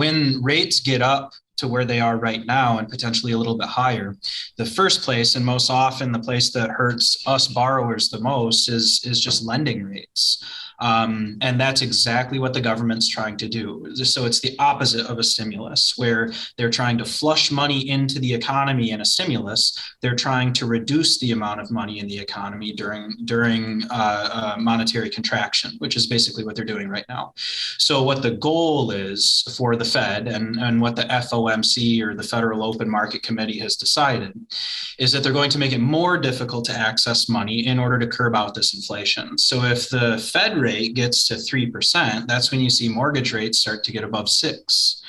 when rates get up to where they are right now and potentially a little bit higher, the first place and most often the place that hurts us borrowers the most is just lending rates. And that's exactly what the government's trying to do. So it's the opposite of a stimulus, where they're trying to flush money into the economy in a stimulus. They're trying to reduce the amount of money in the economy during monetary contraction, which is basically what they're doing right now. So what the goal is for the Fed and what the FOMC, or the Federal Open Market Committee, has decided is that they're going to make it more difficult to access money in order to curb out this inflation. So if the Fed rate gets to 3%, that's when you see mortgage rates start to get above 6%.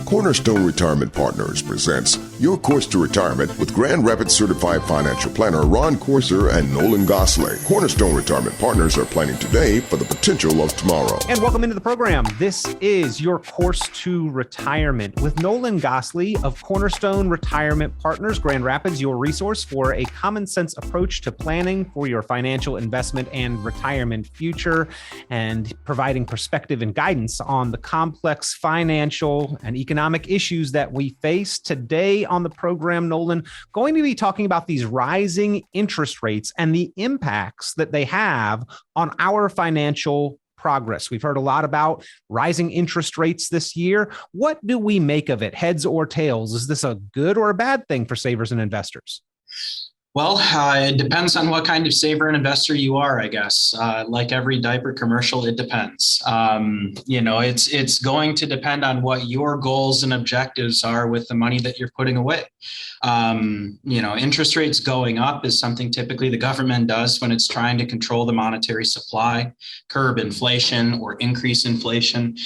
Cornerstone Retirement Partners presents Your Course to Retirement with Grand Rapids Certified Financial Planner Ron Corser and Nolan Goslee. Cornerstone Retirement Partners are planning today for the potential of tomorrow. And welcome into the program. This is Your Course to Retirement with Nolan Goslee of Cornerstone Retirement Partners, Grand Rapids, your resource for a common sense approach to planning for your financial investment and retirement future, and providing perspective and guidance on the complex financial and economic issues that we face. Today on the program, Nolan, going to be talking about these rising interest rates and the impacts that they have on our financial progress. We've heard a lot about rising interest rates this year. What do we make of it? Heads or tails? Is this a good or a bad thing for savers and investors? Well, it depends on what kind of saver and investor you are, I guess. Like every diaper commercial, it depends. It's going to depend on what your goals and objectives are with the money that you're putting away. Interest rates going up is something typically the government does when it's trying to control the monetary supply, curb inflation, or increase inflation.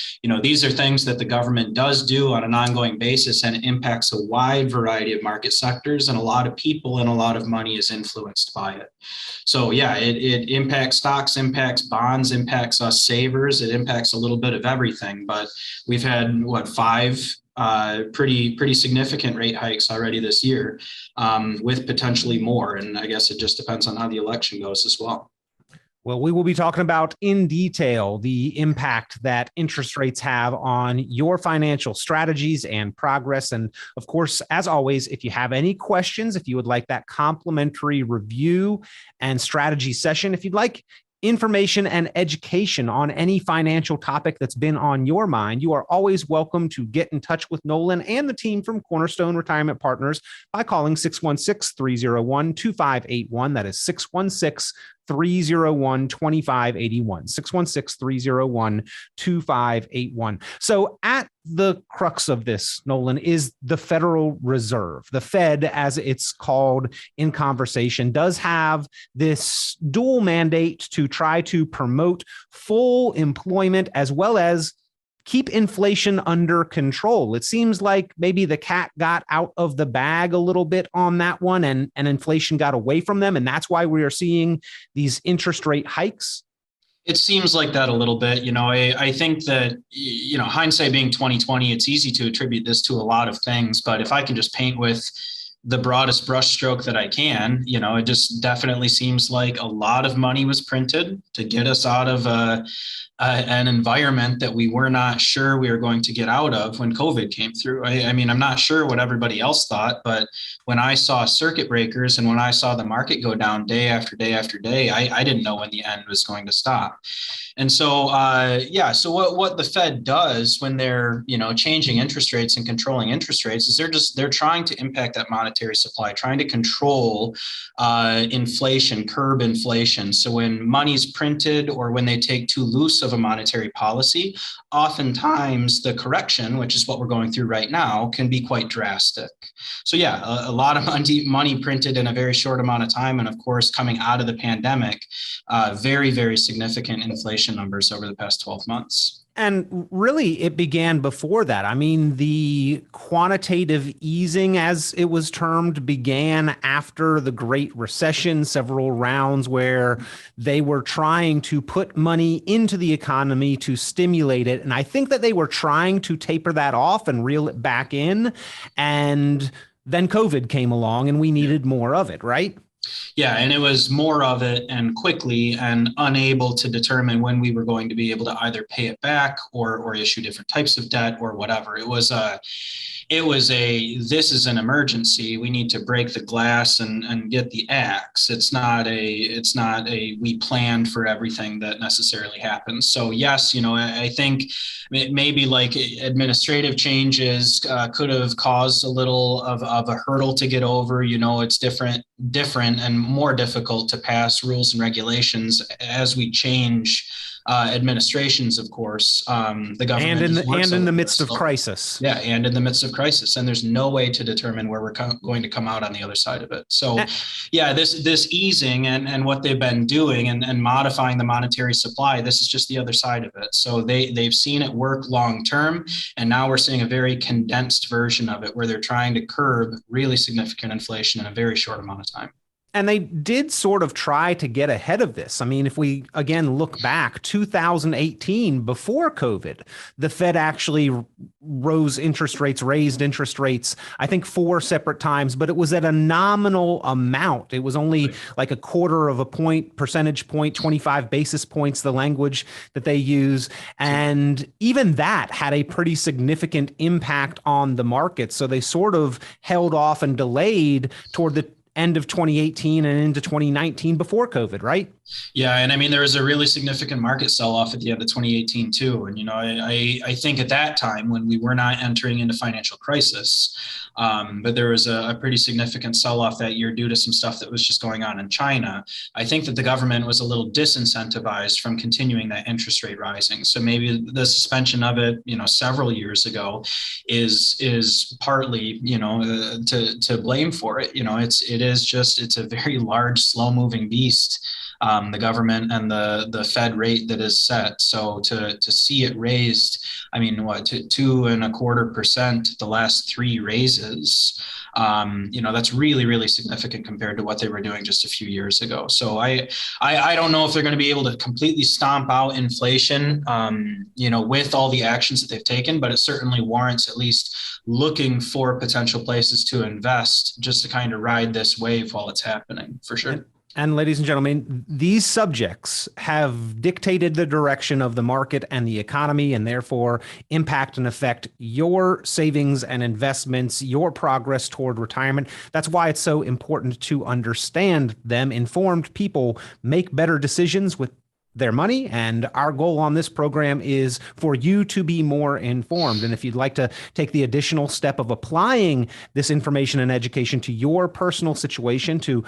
These are things that the government does do on an ongoing basis, and it impacts a wide variety of market sectors, and a lot of people and a lot of money is influenced by it. So yeah, it impacts stocks, impacts bonds, impacts us savers. It impacts a little bit of everything, but we've had five pretty significant rate hikes already this year, with potentially more. And I guess it just depends on how the election goes as well. Well, we will be talking about in detail the impact that interest rates have on your financial strategies and progress. And of course, as always, if you have any questions, if you would like that complimentary review and strategy session, if you'd like information and education on any financial topic that's been on your mind, you are always welcome to get in touch with Nolan and the team from Cornerstone Retirement Partners by calling 616-301-2581. That is 616-301-2581, 616-301-2581. So at the crux of this, Nolan, is the Federal Reserve. The Fed, as it's called in conversation, does have this dual mandate to try to promote full employment as well as keep inflation under control. It seems like maybe the cat got out of the bag a little bit on that one, and inflation got away from them. And that's why we are seeing these interest rate hikes. It seems like that a little bit. I think that, hindsight being 2020, it's easy to attribute this to a lot of things. But if I can just paint with the broadest brushstroke that I can, it just definitely seems like a lot of money was printed to get us out of an environment that we were not sure we were going to get out of when COVID came through. I'm not sure what everybody else thought, but when I saw circuit breakers and when I saw the market go down day after day after day, I didn't know when the end was going to stop. And so, so what the Fed does when they're, changing interest rates and controlling interest rates is they're trying to impact that monetary supply, trying to control inflation, curb inflation. So when money's printed or when they take too loose of a monetary policy, oftentimes the correction, which is what we're going through right now, can be quite drastic. So yeah, a lot of money printed in a very short amount of time. And of course, coming out of the pandemic, very, very significant inflation numbers over the past 12 months. And really, it began before that. The quantitative easing, as it was termed, began after the Great Recession, several rounds where they were trying to put money into the economy to stimulate it. And I think that they were trying to taper that off and reel it back in. And then COVID came along and we needed more of it, right? Yeah, and it was more of it and quickly, and unable to determine when we were going to be able to either pay it back or issue different types of debt or whatever. It was a this is an emergency. We need to break the glass and get the axe. It's not a we planned for everything that necessarily happens. So yes, I think maybe like administrative changes could have caused a little of a hurdle to get over. It's different and more difficult to pass rules and regulations as we change administrations, of course. The government and in the midst of crisis. Yeah, and in the midst of crisis, and there's no way to determine where we're going to come out on the other side of it. So, yeah, this easing and what they've been doing and modifying the monetary supply, this is just the other side of it. So they've seen it work long term, and now we're seeing a very condensed version of it where they're trying to curb really significant inflation in a very short amount of time. And they did sort of try to get ahead of this. I mean, if we again look back, 2018, before COVID, the Fed actually raised interest rates, I think 4 separate times, but it was at a nominal amount. It was only like a quarter of a percentage point, 25 basis points, the language that they use. And even that had a pretty significant impact on the market. So they sort of held off and delayed toward the end of 2018 and into 2019 before COVID, right? Yeah, and I mean, there was a really significant market sell-off at the end of 2018 too. And I think at that time when we were not entering into financial crisis, but there was a pretty significant sell-off that year due to some stuff that was just going on in China. I think that the government was a little disincentivized from continuing that interest rate rising. So maybe the suspension of it, several years ago, is partly, to blame for it. It's a very large, slow-moving beast. The government and the Fed rate that is set. So to see it raised, I mean, to 2.25% the last 3 raises, that's really, really significant compared to what they were doing just a few years ago. So I don't know if they're going to be able to completely stomp out inflation, with all the actions that they've taken, but it certainly warrants at least looking for potential places to invest just to kind of ride this wave while it's happening, for sure. And ladies and gentlemen, these subjects have dictated the direction of the market and the economy, and therefore impact and affect your savings and investments, your progress toward retirement. That's why it's so important to understand them. Informed people make better decisions with their money, and our goal on this program is for you to be more informed. And if you'd like to take the additional step of applying this information and education to your personal situation, to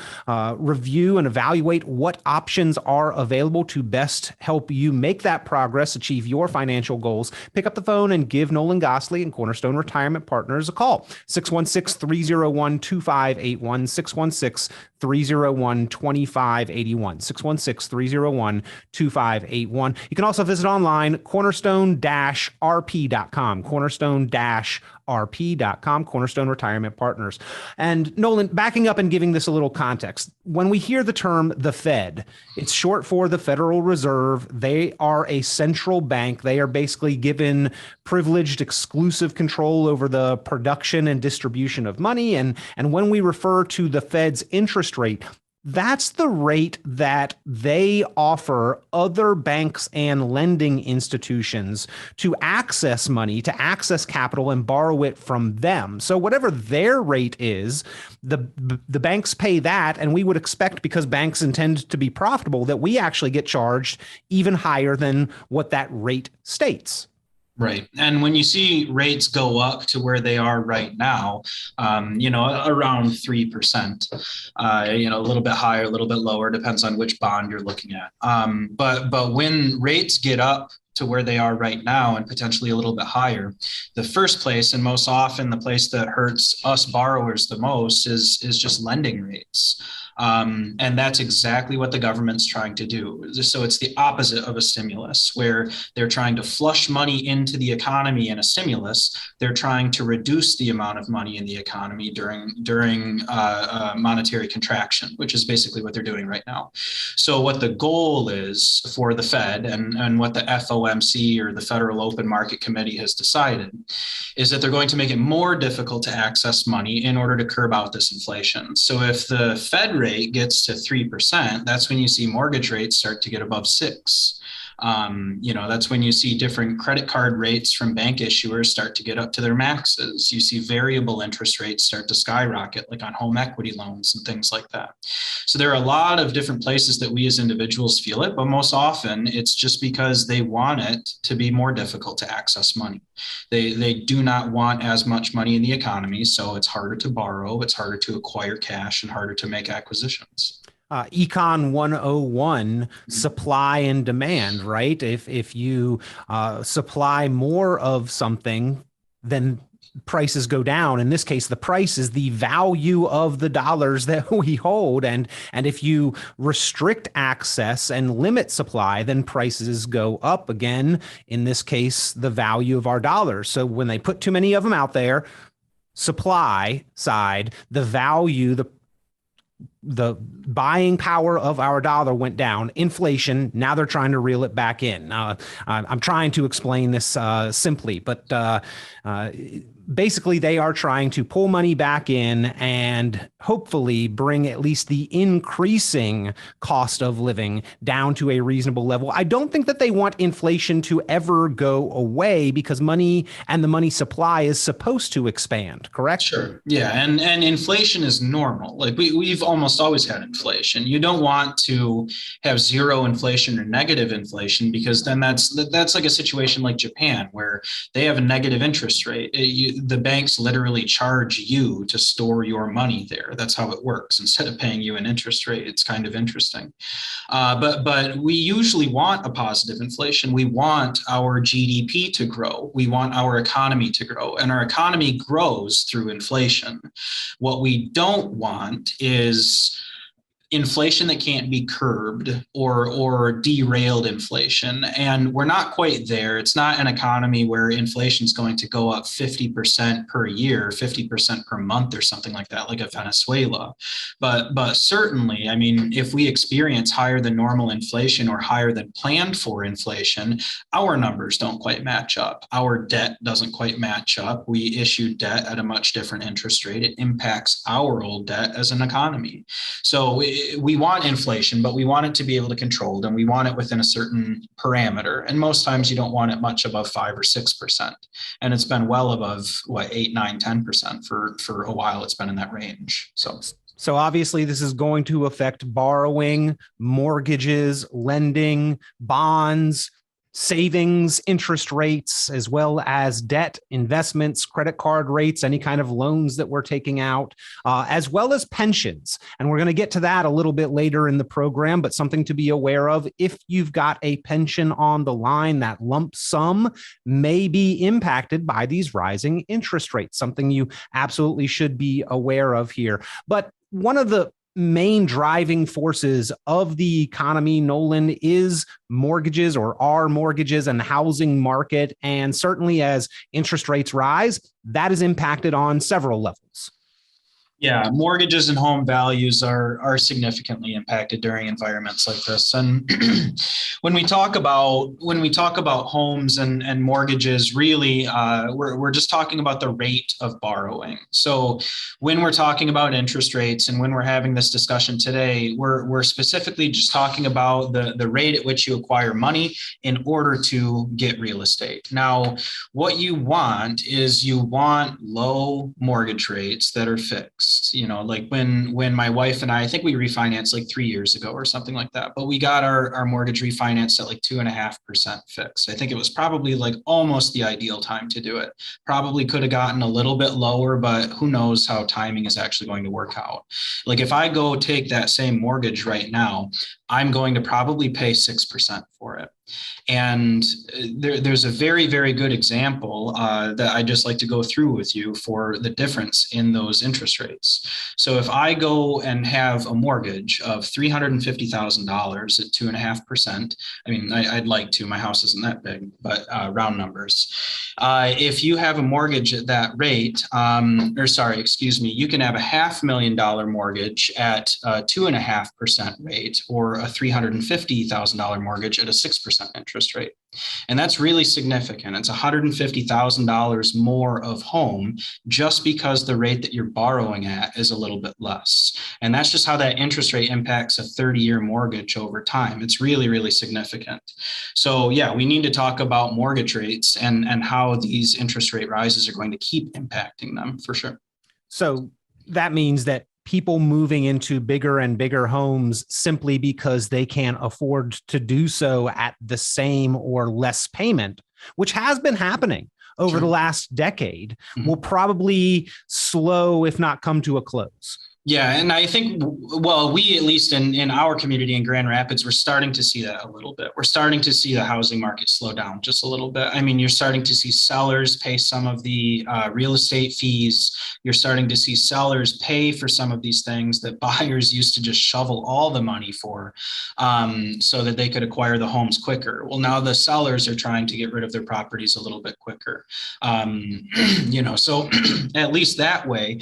review and evaluate what options are available to best help you make that progress, achieve your financial goals, pick up the phone and give Nolan Goslee and Cornerstone Retirement Partners a call. 616-301-2581, 616-301-2581, 616-301-2581. You can also visit online, cornerstone-rp.com, cornerstone-rp.com, Cornerstone Retirement Partners. And Nolan, backing up and giving this a little context, when we hear the term the Fed, it's short for the Federal Reserve. They are a central bank. They are basically given privileged, exclusive control over the production and distribution of money. And when we refer to the Fed's interest rate, that's the rate that they offer other banks and lending institutions to access money, to access capital and borrow it from them. So whatever their rate is, the banks pay that, and we would expect, because banks intend to be profitable, that we actually get charged even higher than what that rate states. Right. And when you see rates go up to where they are right now, around 3%, a little bit higher, a little bit lower, depends on which bond you're looking at. But when rates get up to where they are right now and potentially a little bit higher, the first place, and most often the place that hurts us borrowers the most, is just lending rates. And that's exactly what the government's trying to do. So it's the opposite of a stimulus, where they're trying to flush money into the economy in a stimulus. They're trying to reduce the amount of money in the economy during monetary contraction, which is basically what they're doing right now. So what the goal is for the Fed, and what the FOMC, or the Federal Open Market Committee, has decided, is that they're going to make it more difficult to access money in order to curb out this inflation. So if the Fed rate rate gets to 3%, that's when you see mortgage rates start to get above 6. That's when you see different credit card rates from bank issuers start to get up to their maxes. You see variable interest rates start to skyrocket, like on home equity loans and things like that. So there are a lot of different places that we as individuals feel it, but most often it's just because they want it to be more difficult to access money. They do not want as much money in the economy, so it's harder to borrow, it's harder to acquire cash, and harder to make acquisitions. Econ 101, supply and demand, right? If you supply more of something, then prices go down. In this case, the price is the value of the dollars that we hold. And if you restrict access and limit supply, then prices go up again. In this case, the value of our dollars. So when they put too many of them out there, supply side, the value, the buying power of our dollar went down. Inflation, now they're trying to reel it back in. I'm trying to explain this simply, but basically they are trying to pull money back in and hopefully bring at least the increasing cost of living down to a reasonable level. I don't think that they want inflation to ever go away because money and the money supply is supposed to expand, correct? Sure. Yeah. And inflation is normal. Like we've almost always had inflation. You don't want to have zero inflation or negative inflation, because then that's like a situation like Japan where they have a negative interest rate. The banks literally charge you to store your money there. That's how it works. Instead of paying you an interest rate, it's kind of interesting. But we usually want a positive inflation. We want our GDP to grow. We want our economy to grow, and our economy grows through inflation. What we don't want is inflation that can't be curbed or derailed inflation. And we're not quite there. It's not an economy where inflation is going to go up 50% per year, 50% per month or something like that, like a Venezuela. But certainly, I mean, if we experience higher than normal inflation or higher than planned for inflation, our numbers don't quite match up. Our debt doesn't quite match up. We issue debt at a much different interest rate. It impacts our old debt as an economy. So we want inflation, but we want it to be able to control, and we want it within a certain parameter. And most times you don't want it much above 5 or 6%. And it's been well above 8, 9, 10% for a while. It's been in that range. So obviously this is going to affect borrowing, mortgages, lending, bonds, savings, interest rates, as well as debt, investments, credit card rates, any kind of loans that we're taking out, as well as pensions. And we're going to get to that a little bit later in the program, but something to be aware of. If you've got a pension on the line, that lump sum may be impacted by these rising interest rates, something you absolutely should be aware of here. But one of the main driving forces of the economy, Nolan, is mortgages, or are mortgages, and the housing market. And certainly as interest rates rise, that is impacted on several levels. Yeah, mortgages and home values are significantly impacted during environments like this. And when we talk about homes and mortgages, really, we're just talking about the rate of borrowing. So when we're talking about interest rates and when we're having this discussion today, we're specifically just talking about the rate at which you acquire money in order to get real estate. Now, what you want is you want low mortgage rates that are fixed. Like when my wife and I think we refinanced like 3 years ago or something like that, but we got our mortgage refinanced at like 2.5% fixed. I think it was probably like almost the ideal time to do it. Probably could have gotten a little bit lower, but who knows how timing is actually going to work out. Like if I go take that same mortgage right now, I'm going to probably pay 6% for it. And there's a very, very good example that I just like to go through with you for the difference in those interest rates. So if I go and have a mortgage of $350,000 at 2.5%, I mean, I'd like to, my house isn't that big, but round numbers. If you have a mortgage at that rate, you can have a $500,000 mortgage at a 2.5% rate, or a $350,000 mortgage at a 6% 5% interest rate. And that's really significant. It's $150,000 more of home just because the rate that you're borrowing at is a little bit less. And that's just how that interest rate impacts a 30-year mortgage over time. It's really, really significant. So yeah, we need to talk about mortgage rates and how these interest rate rises are going to keep impacting them for sure. So that means that people moving into bigger and bigger homes simply because they can't afford to do so at the same or less payment, which has been happening over the last decade, will probably slow, if not come to a close. Yeah. And I think, well, we, at least in our community in Grand Rapids, we're starting to see that a little bit. We're starting to see the housing market slow down just a little bit. I mean, you're starting to see sellers pay some of the real estate fees. You're starting to see sellers pay for some of these things that buyers used to just shovel all the money for, so that they could acquire the homes quicker. Well, now the sellers are trying to get rid of their properties a little bit quicker. So at least that way,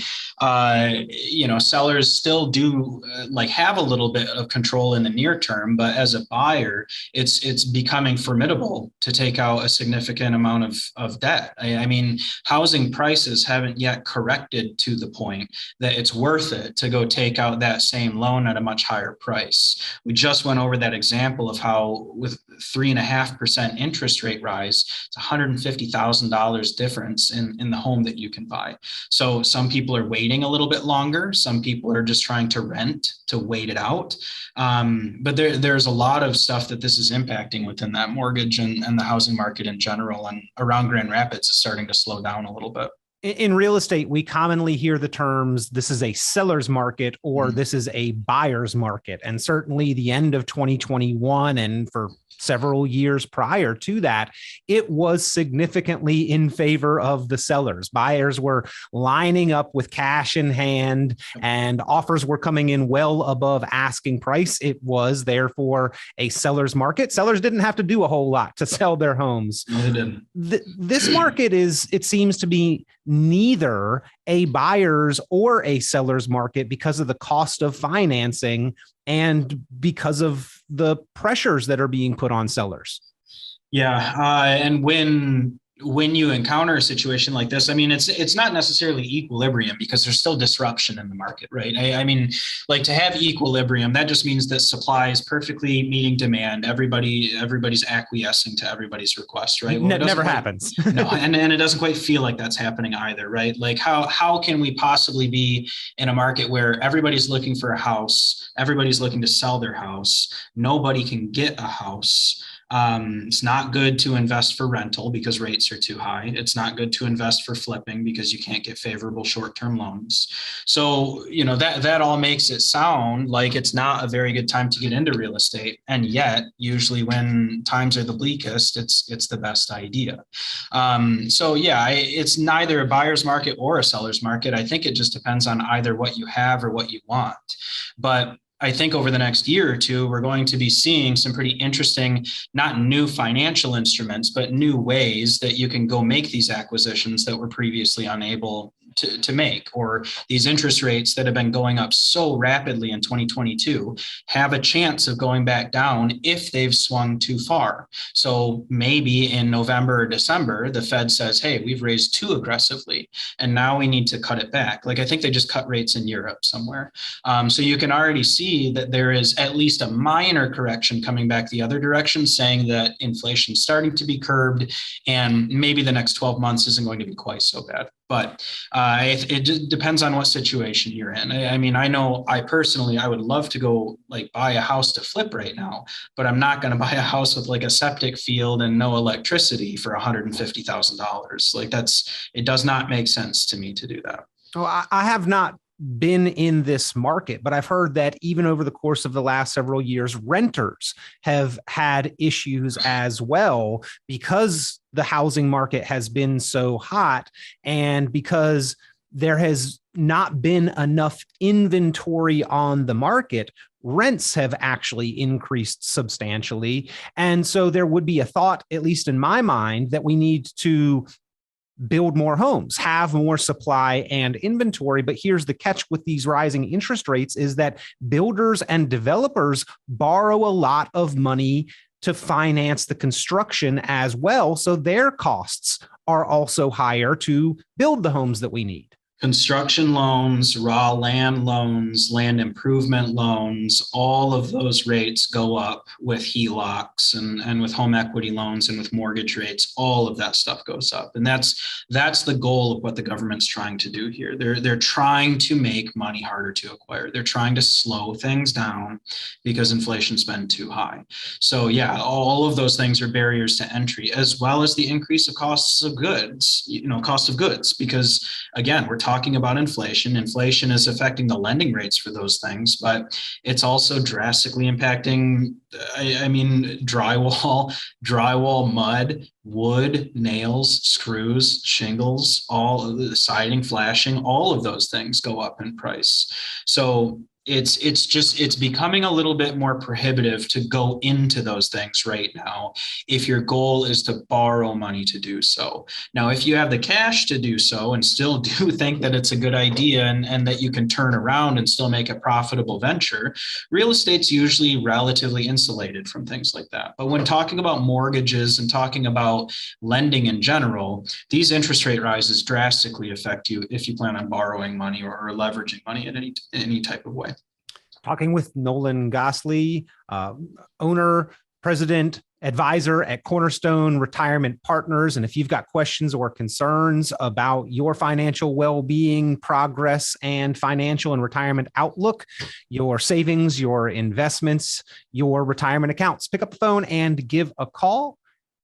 sellers still do have a little bit of control in the near term, but as a buyer, it's becoming formidable to take out a significant amount of debt. I mean, housing prices haven't yet corrected to the point that it's worth it to go take out that same loan at a much higher price. We just went over that example of how with 3.5% interest rate rise, it's $150,000 difference in the home that you can buy. So some people are waiting a little bit longer. Some people are just trying to rent to wait it out. But there's a lot of stuff that this is impacting within that mortgage and the housing market in general. And around Grand Rapids, it's starting to slow down a little bit. In real estate, we commonly hear the terms, this is a seller's market or this is a buyer's market. And certainly the end of 2021 and for several years prior to that, it was significantly in favor of the sellers. Buyers were lining up with cash in hand and offers were coming in well above asking price. It was therefore a seller's market. Sellers didn't have to do a whole lot to sell their homes. No, they didn't. This market it seems to be neither a buyer's or a seller's market because of the cost of financing and because of the pressures that are being put on sellers. Yeah. And when you encounter a situation like this, I mean, it's not necessarily equilibrium because there's still disruption in the market, right? I mean, to have equilibrium, that just means that supply is perfectly meeting demand. Everybody's acquiescing to everybody's request, right? Well, never happens. No, and it doesn't quite feel like that's happening either, right? How can we possibly be in a market where everybody's looking for a house, everybody's looking to sell their house, nobody can get a house? It's not good to invest for rental because rates are too high. It's not good to invest for flipping because you can't get favorable short-term loans. So, that all makes it sound like it's not a very good time to get into real estate. And yet, usually when times are the bleakest, it's the best idea. It's neither a buyer's market or a seller's market. I think it just depends on either what you have or what you want. But I think over the next year or two, we're going to be seeing some pretty interesting, not new financial instruments, but new ways that you can go make these acquisitions that were previously unable to make, or these interest rates that have been going up so rapidly in 2022 have a chance of going back down if they've swung too far. So maybe in November or December, the Fed says, hey, we've raised too aggressively, and now we need to cut it back. I think they just cut rates in Europe somewhere. So you can already see that there is at least a minor correction coming back the other direction, saying that inflation's starting to be curbed, and maybe the next 12 months isn't going to be quite so bad. But it just depends on what situation you're in. I mean, I know I would love to go buy a house to flip right now, but I'm not going to buy a house with a septic field and no electricity for $150,000. It does not make sense to me to do that. Well, I have not been in this market, but I've heard that even over the course of the last several years, renters have had issues as well because the housing market has been so hot and because there has not been enough inventory on the market. Rents have actually increased substantially. And so there would be a thought, at least in my mind, that we need to build more homes, have more supply and inventory. But here's the catch with these rising interest rates is that builders and developers borrow a lot of money to finance the construction as well. So their costs are also higher to build the homes that we need. Construction loans, raw land loans, land improvement loans, all of those rates go up with HELOCs and with home equity loans and with mortgage rates. All of that stuff goes up. And that's the goal of what the government's trying to do here. They're trying to make money harder to acquire. They're trying to slow things down because inflation's been too high. So yeah, all of those things are barriers to entry, as well as the increase of costs of goods, cost of goods, because again, we're talking about inflation. Inflation is affecting the lending rates for those things, but it's also drastically impacting, drywall, mud, wood, nails, screws, shingles, all of the siding, flashing, all of those things go up in price. So it's becoming a little bit more prohibitive to go into those things right now if your goal is to borrow money to do so. Now, if you have the cash to do so and still do think that it's a good idea and that you can turn around and still make a profitable venture, real estate's usually relatively insulated from things like that. But when talking about mortgages and talking about lending in general, these interest rate rises drastically affect you if you plan on borrowing money or leveraging money in any type of way. Talking with Nolan Goslee, owner, president, advisor at Cornerstone Retirement Partners. And if you've got questions or concerns about your financial well-being, progress, and financial and retirement outlook, your savings, your investments, your retirement accounts, pick up the phone and give a call.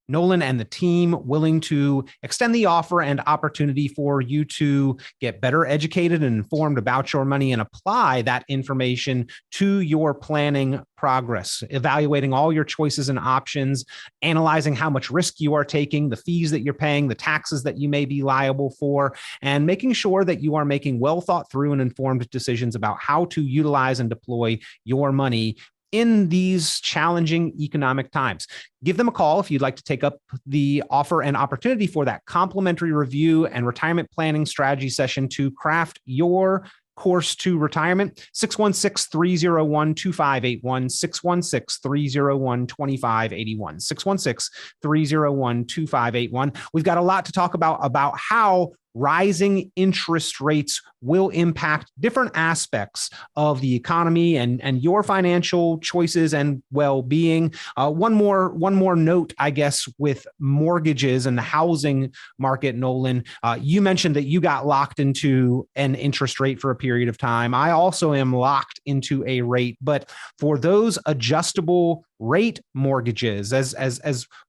Nolan and the team willing to extend the offer and opportunity for you to get better educated and informed about your money and apply that information to your planning progress, evaluating all your choices and options, analyzing how much risk you are taking, the fees that you're paying, the taxes that you may be liable for, and making sure that you are making well thought through and informed decisions about how to utilize and deploy your money in these challenging economic times. Give them a call if you'd like to take up the offer and opportunity for that complimentary review and retirement planning strategy session to craft your course to retirement. 616-301-2581, 616-301-2581, 616-301-2581. We've got a lot to talk about how rising interest rates will impact different aspects of the economy and your financial choices and well-being. One more note, I guess, with mortgages and the housing market, Nolan. You mentioned that you got locked into an interest rate for a period of time. I also am locked into a rate, but for those adjustable rate mortgages as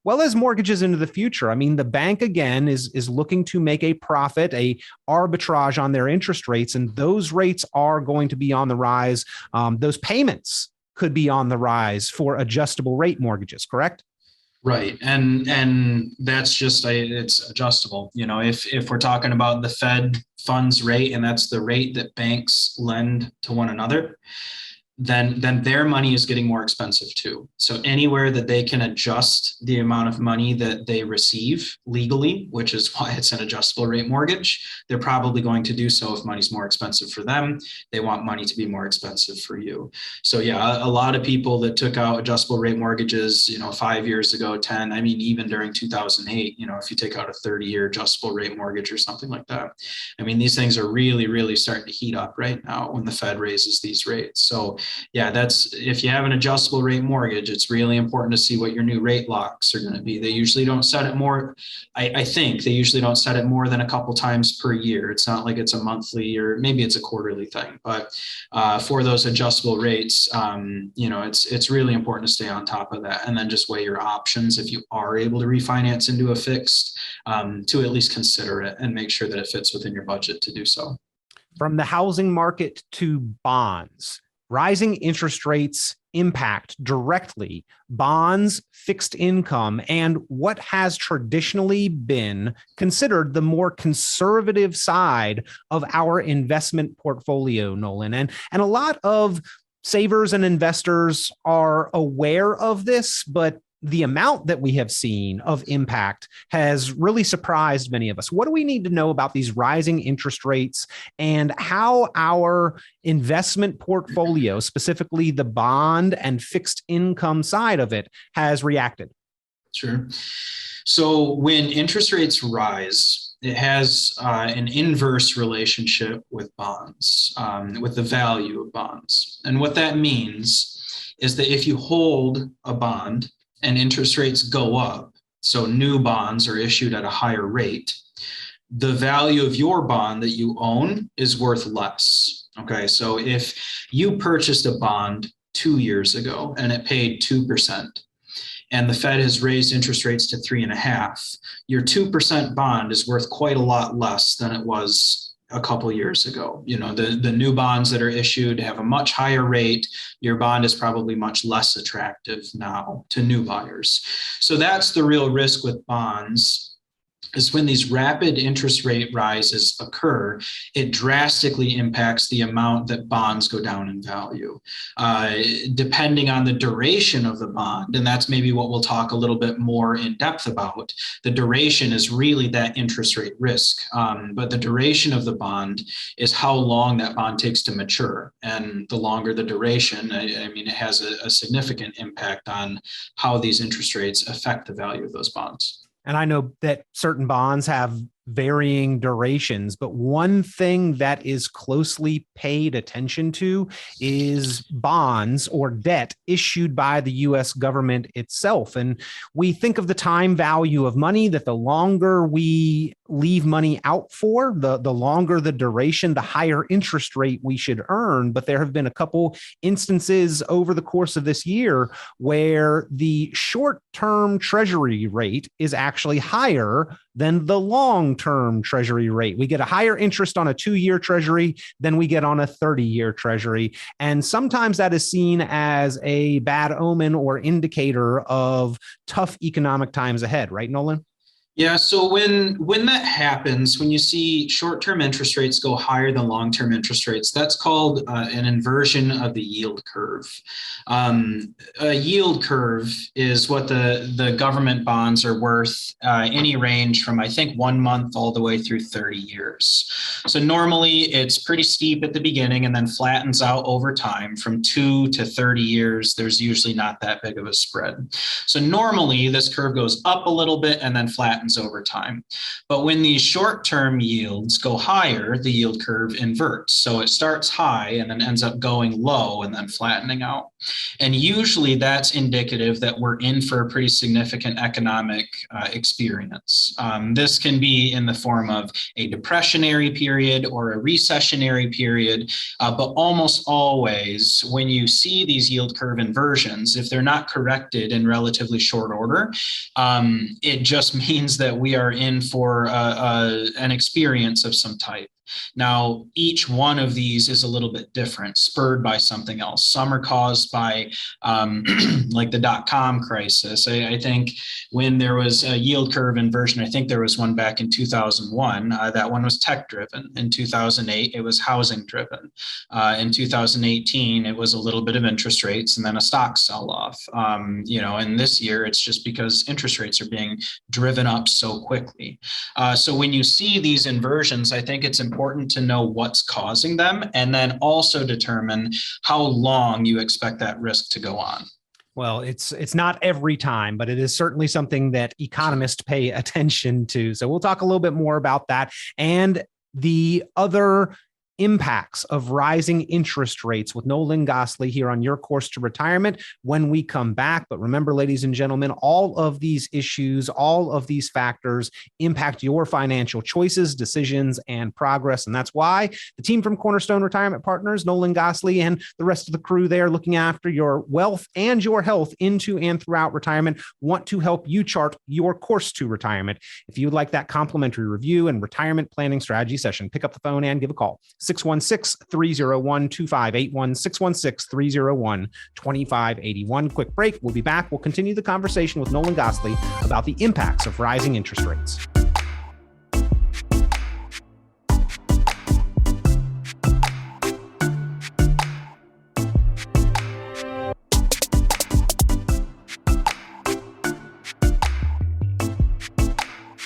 well as mortgages into the future, I mean, the bank again is looking to make a profit, a arbitrage on their interest rates, and those rates are going to be on the rise. Those payments could be on the rise for adjustable rate mortgages, correct? Right. And that's just, it's adjustable. If we're talking about the Fed funds rate, and that's the rate that banks lend to one another, then their money is getting more expensive too. So anywhere that they can adjust the amount of money that they receive legally, which is why it's an adjustable rate mortgage, they're probably going to do so if money's more expensive for them. They want money to be more expensive for you. So yeah, a lot of people that took out adjustable rate mortgages, 5 years ago, 10, even during 2008, if you take out a 30-year adjustable rate mortgage or something like that, these things are really, really starting to heat up right now when the Fed raises these rates. So yeah, if you have an adjustable rate mortgage, it's really important to see what your new rate locks are going to be. They usually don't set it more. I think they usually don't set it more than a couple times per year. It's not like it's a monthly or maybe it's a quarterly thing, but for those adjustable rates, it's really important to stay on top of that and then just weigh your options if you are able to refinance into a fixed, to at least consider it and make sure that it fits within your budget to do so. From the housing market to bonds, rising interest rates impact directly bonds, fixed income, and what has traditionally been considered the more conservative side of our investment portfolio, Nolan. And a lot of savers and investors are aware of this, but the amount that we have seen of impact has really surprised many of us. What do we need to know about these rising interest rates and how our investment portfolio, specifically the bond and fixed income side of it, has reacted? Sure. So when interest rates rise, it has an inverse relationship with bonds, with the value of bonds. And what that means is that if you hold a bond and interest rates go up, so new bonds are issued at a higher rate, the value of your bond that you own is worth less. Okay, so if you purchased a bond 2 years ago and it paid 2%, and the Fed has raised interest rates to 3.5%, your 2% bond is worth quite a lot less than it was a couple years ago. You know, the new bonds that are issued have a much higher rate. Your bond is probably much less attractive now to new buyers. So that's the real risk with bonds, is when these rapid interest rate rises occur, it drastically impacts the amount that bonds go down in value, depending on the duration of the bond. And that's maybe what we'll talk a little bit more in depth about. The duration is really that interest rate risk, but the duration of the bond is how long that bond takes to mature. And the longer the duration, I mean, it has a significant impact on how these interest rates affect the value of those bonds. And I know that certain bonds have varying durations, but one thing that is closely paid attention to is bonds or debt issued by the U.S. government itself. And we think of the time value of money, that the longer we leave money out for, the longer the duration, the higher interest rate we should earn. But there have been a couple instances over the course of this year where the short-term treasury rate is actually higher than the long-term treasury rate. We get a higher interest on a 2-year treasury than we get on a 30-year treasury. And sometimes that is seen as a bad omen or indicator of tough economic times ahead, right, Nolan? Yeah, so when that happens, when you see short-term interest rates go higher than long-term interest rates, that's called an inversion of the yield curve. A yield curve is what the government bonds are worth, any range from, I think, 1 month all the way through 30 years. So normally it's pretty steep at the beginning and then flattens out over time. From 2 to 30 years, there's usually not that big of a spread. So normally this curve goes up a little bit and then flattens over time. But when these short-term yields go higher, the yield curve inverts. So it starts high and then ends up going low and then flattening out. And usually that's indicative that we're in for a pretty significant economic experience. This can be in the form of a depressionary period or a recessionary period, but almost always when you see these yield curve inversions, if they're not corrected in relatively short order, it just means that we are in for an experience of some type. Now, each one of these is a little bit different, spurred by something else. Some are caused by like the dot-com crisis. I think when there was a yield curve inversion, I think there was one back in 2001. That one was tech-driven. In 2008, it was housing-driven. In 2018, it was a little bit of interest rates and then a stock sell-off. And this year, it's just because interest rates are being driven up so quickly. So when you see these inversions, I think it's important to know what's causing them and then also determine how long you expect that risk to go on. Well, it's not every time, but it is certainly something that economists pay attention to. So we'll talk a little bit more about that and the other impacts of rising interest rates with Nolan Goslee here on Your Course to Retirement when we come back. But remember, ladies and gentlemen, all of these issues, all of these factors impact your financial choices, decisions, and progress. And that's why the team from Cornerstone Retirement Partners, Nolan Goslee, and the rest of the crew there looking after your wealth and your health into and throughout retirement want to help you chart your course to retirement. If you would like that complimentary review and retirement planning strategy session, pick up the phone and give a call. 616-301-2581, 616-301-2581. Quick break. We'll be back. We'll continue the conversation with Nolan Goslee about the impacts of rising interest rates.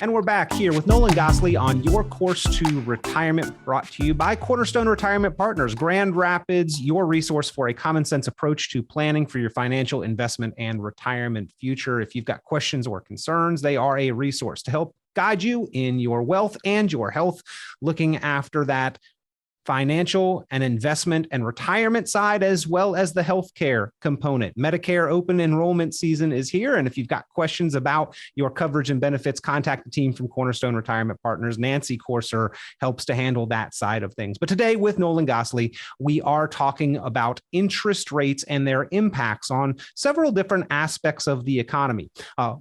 And we're back here with Nolan Goslee on Your Course to Retirement, brought to you by Cornerstone Retirement Partners, Grand Rapids, your resource for a common sense approach to planning for your financial investment and retirement future. If you've got questions or concerns, they are a resource to help guide you in your wealth and your health, looking after that financial and investment and retirement side, as well as the healthcare component. Medicare open enrollment season is here. And if you've got questions about your coverage and benefits, contact the team from Cornerstone Retirement Partners. Nancy Corser helps to handle that side of things. But today with Nolan Goslee, we are talking about interest rates and their impacts on several different aspects of the economy.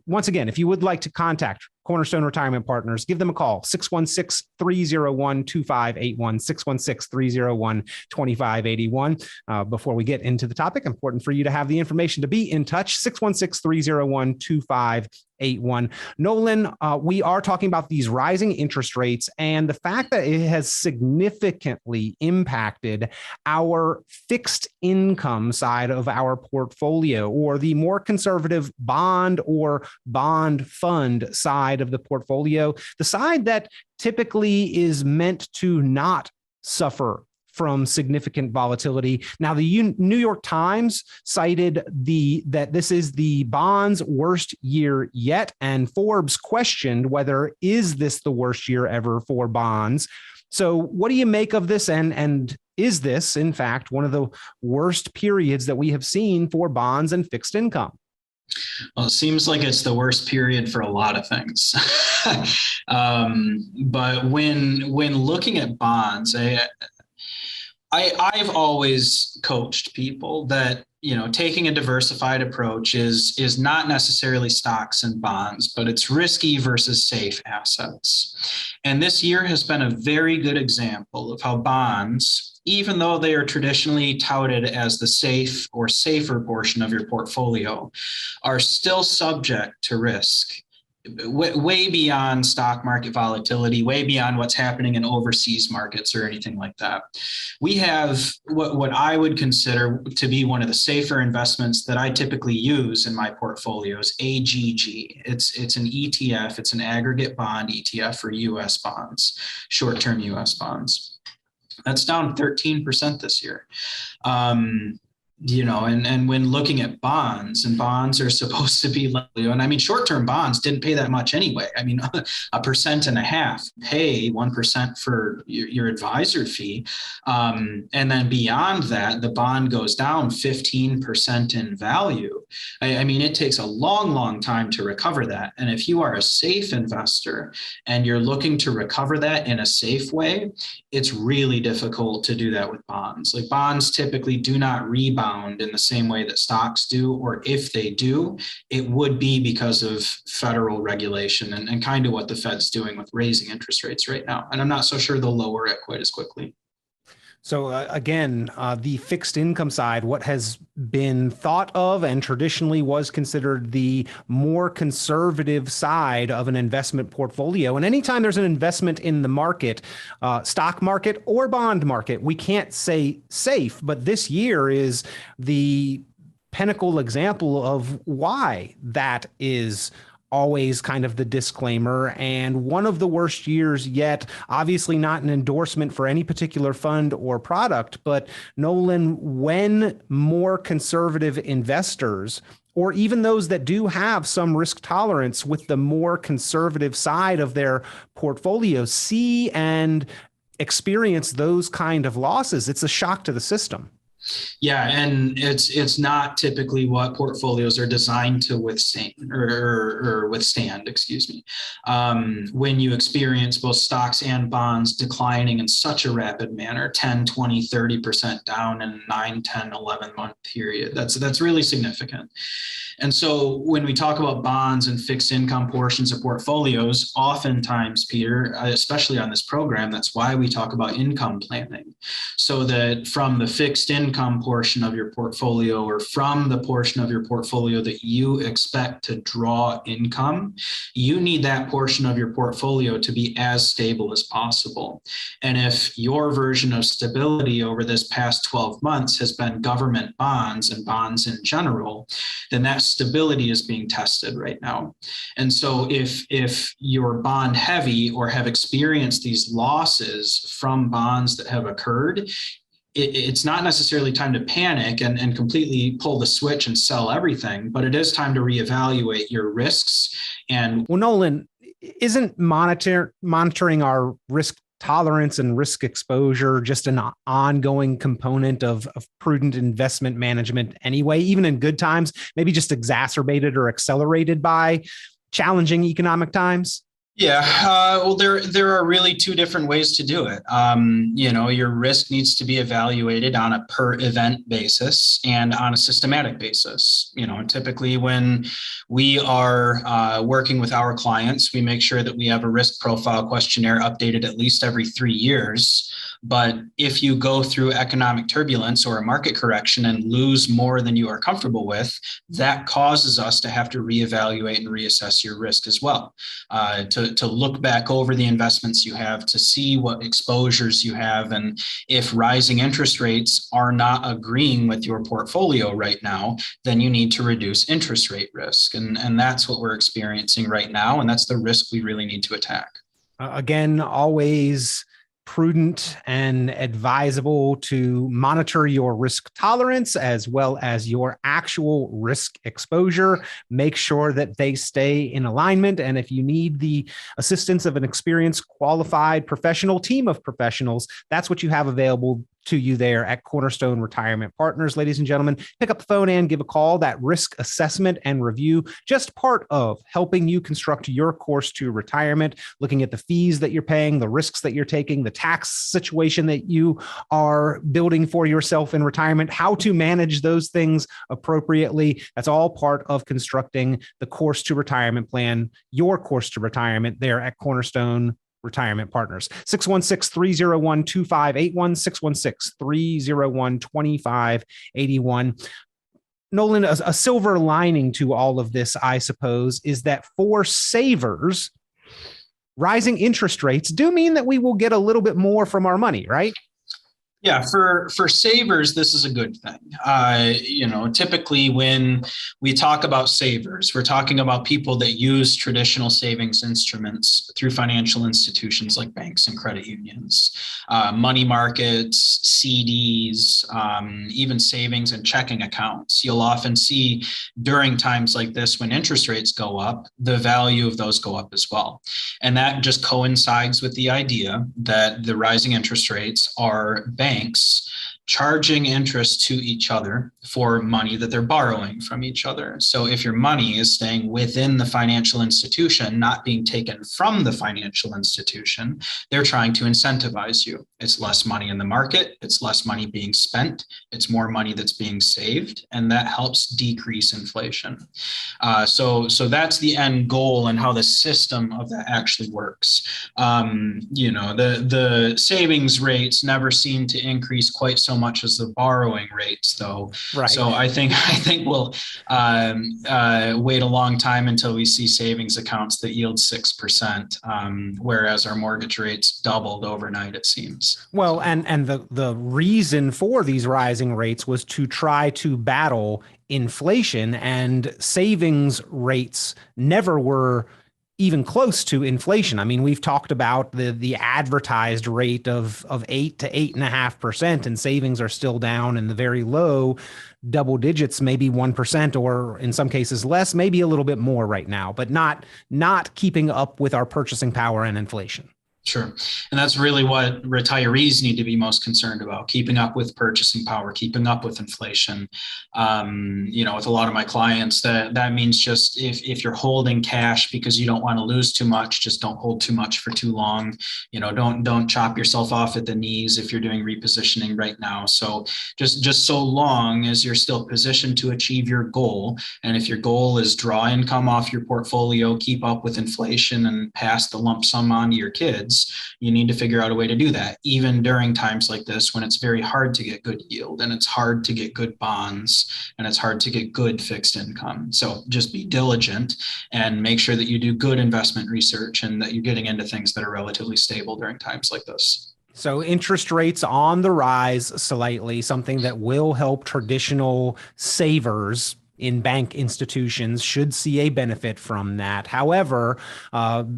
Once again, if you would like to contact Cornerstone Retirement Partners, give them a call, 616-301-2581, 616-301-2581. Before we get into the topic, important for you to have the information to be in touch, 616-301-2581. Nolan, we are talking about these rising interest rates and the fact that it has significantly impacted our fixed income side of our portfolio, or the more conservative bond or bond fund side of the portfolio, the side that typically is meant to not suffer from significant volatility. Now, the New York Times cited that this is the bonds' worst year yet, and Forbes questioned whether is this the worst year ever for bonds. So what do you make of this? And is this, in fact, one of the worst periods that we have seen for bonds and fixed income? Well, it seems like it's the worst period for a lot of things. But when looking at bonds, I've always coached people that, taking a diversified approach is not necessarily stocks and bonds, but it's risky versus safe assets. And this year has been a very good example of how bonds, even though they are traditionally touted as the safe or safer portion of your portfolio, are still subject to risk. Way beyond stock market volatility, way beyond what's happening in overseas markets or anything like that. We have what I would consider to be one of the safer investments that I typically use in my portfolios, AGG. It's an ETF, it's an aggregate bond ETF for US bonds, short-term US bonds. That's down 13% this year. And when looking at bonds, and bonds are supposed to be, and I mean, short-term bonds didn't pay that much anyway. I mean, 1.5% pay 1% for your advisor fee. And then beyond that, the bond goes down 15% in value. I mean, it takes a long, long time to recover that. And if you are a safe investor and you're looking to recover that in a safe way, it's really difficult to do that with bonds. Like, bonds typically do not rebound in the same way that stocks do, or if they do, it would be because of federal regulation and kind of what the Fed's doing with raising interest rates right now. And I'm not so sure they'll lower it quite as quickly. So again, the fixed income side, what has been thought of and traditionally was considered the more conservative side of an investment portfolio. And anytime there's an investment in the market, stock market or bond market, we can't say safe, but this year is the pinnacle example of why that is always kind of the disclaimer, and one of the worst years yet. Obviously not an endorsement for any particular fund or product, but Nolan, when more conservative investors, or even those that do have some risk tolerance with the more conservative side of their portfolio, see and experience those kind of losses, it's a shock to the system. Yeah, and it's not typically what portfolios are designed to withstand or withstand, excuse me. When you experience both stocks and bonds declining in such a rapid manner, 10, 20, 30% down in a 9, 10, 11 month period, that's really significant. And so when we talk about bonds and fixed income portions of portfolios, oftentimes, Peter, especially on this program, that's why we talk about income planning. So that from the fixed income income portion of your portfolio, or from the portion of your portfolio that you expect to draw income, you need that portion of your portfolio to be as stable as possible. And if your version of stability over this past 12 months has been government bonds and bonds in general, then that stability is being tested right now. And so if you're bond heavy or have experienced these losses from bonds that have occurred, it's not necessarily time to panic and completely pull the switch and sell everything, but it is time to reevaluate your risks. And well, Nolan, isn't monitoring our risk tolerance and risk exposure just an ongoing component of prudent investment management anyway, even in good times, maybe just exacerbated or accelerated by challenging economic times? Yeah, well, there are really two different ways to do it. Your risk needs to be evaluated on a per event basis and on a systematic basis. Typically when we are working with our clients, we make sure that we have a risk profile questionnaire updated at least every 3 years. But if you go through economic turbulence or a market correction and lose more than you are comfortable with, that causes us to have to reevaluate and reassess your risk as well. To look back over the investments you have, to see what exposures you have, and if rising interest rates are not agreeing with your portfolio right now, then you need to reduce interest rate risk. And that's what we're experiencing right now. And that's the risk we really need to attack. Again, always prudent and advisable to monitor your risk tolerance as well as your actual risk exposure. Make sure that they stay in alignment. And if you need the assistance of an experienced, qualified professional team of professionals, that's what you have available to you there at Cornerstone Retirement Partners. Ladies and gentlemen, pick up the phone and give a call. That risk assessment and review, just part of helping you construct your course to retirement, looking at the fees that you're paying, the risks that you're taking, the tax situation that you are building for yourself in retirement, how to manage those things appropriately. That's all part of constructing the course to retirement plan, your course to retirement there at Cornerstone Retirement Partners. 616-301-2581, 616-301-2581. Nolan, a silver lining to all of this, I suppose, is that for savers, rising interest rates do mean that we will get a little bit more from our money, right? Yeah, for savers, this is a good thing. Typically when we talk about savers, we're talking about people that use traditional savings instruments through financial institutions like banks and credit unions, money markets, CDs, even savings and checking accounts. You'll often see during times like this, when interest rates go up, the value of those go up as well. And that just coincides with the idea that the rising interest rates are banks charging interest to each other for money that they're borrowing from each other. So if your money is staying within the financial institution, not being taken from the financial institution, they're trying to incentivize you. It's less money in the market, it's less money being spent, it's more money that's being saved, and that helps decrease inflation. So that's the end goal and how the system of that actually works. The savings rates never seem to increase quite so much as the borrowing rates, though. Right. So I think we'll wait a long time until we see savings accounts that yield 6%, whereas our mortgage rates doubled overnight, it seems. Well, and the reason for these rising rates was to try to battle inflation, and savings rates never were even close to inflation. I mean, we've talked about the advertised rate of 8 to 8.5%, and savings are still down in the very low double digits, maybe 1%, or in some cases less, maybe a little bit more right now, but not keeping up with our purchasing power and inflation. Sure. And that's really what retirees need to be most concerned about, keeping up with purchasing power, keeping up with inflation. With a lot of my clients, that means just if you're holding cash because you don't want to lose too much, just don't hold too much for too long. Don't chop yourself off at the knees if you're doing repositioning right now. So just so long as you're still positioned to achieve your goal. And if your goal is draw income off your portfolio, keep up with inflation and pass the lump sum on to your kids, kids, you need to figure out a way to do that, even during times like this when it's very hard to get good yield and it's hard to get good bonds and it's hard to get good fixed income. So just be diligent and make sure that you do good investment research and that you're getting into things that are relatively stable during times like this. So interest rates on the rise slightly, something that will help traditional savers in bank institutions should see a benefit from that. However,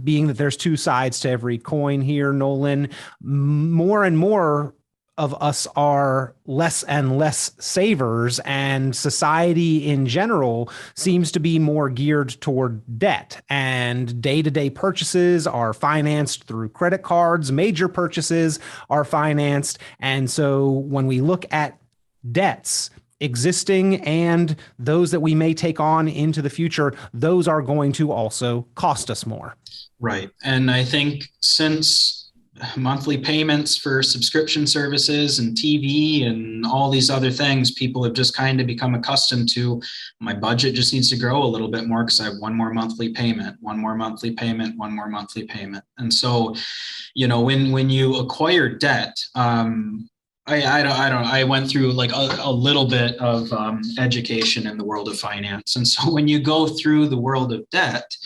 being that there's two sides to every coin here, Nolan, more and more of us are less and less savers, and society in general seems to be more geared toward debt, and day-to-day purchases are financed through credit cards. Major purchases are financed. And so when we look at debts, existing and those that we may take on into the future, those are going to also cost us more. Right. And I think since monthly payments for subscription services and TV and all these other things, people have just kind of become accustomed to, my budget just needs to grow a little bit more because I have one more monthly payment, one more monthly payment, one more monthly payment. And so, when you acquire debt, I went through like a little bit of education in the world of finance. And so when you go through the world of debt,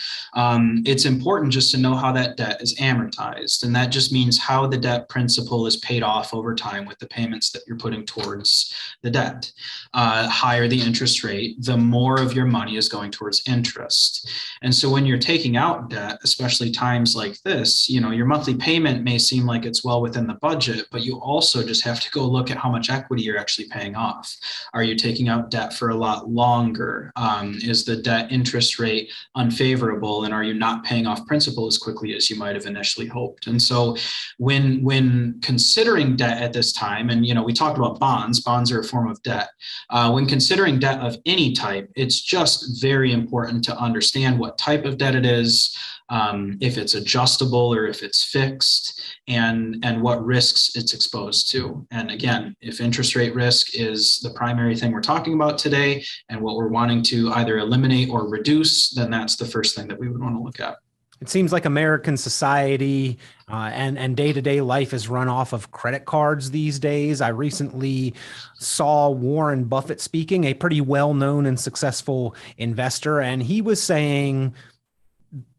it's important just to know how that debt is amortized. And that just means how the debt principal is paid off over time with the payments that you're putting towards the debt. Higher the interest rate, the more of your money is going towards interest. And so when you're taking out debt, especially times like this, your monthly payment may seem like it's well within the budget, but you also just have to go look at how much equity you're actually paying off. Are you taking out debt for a lot longer? Is the debt interest rate unfavorable? And are you not paying off principal as quickly as you might have initially hoped? And so when considering debt at this time, and we talked about bonds are a form of debt. When considering debt of any type, it's just very important to understand what type of debt it is, if it's adjustable or if it's fixed, and what risks it's exposed to. And again, if interest rate risk is the primary thing we're talking about today and what we're wanting to either eliminate or reduce, then that's the first thing that we would want to look at. It seems like American society and day-to-day life is run off of credit cards these days. I recently saw Warren Buffett speaking, a pretty well-known and successful investor, and he was saying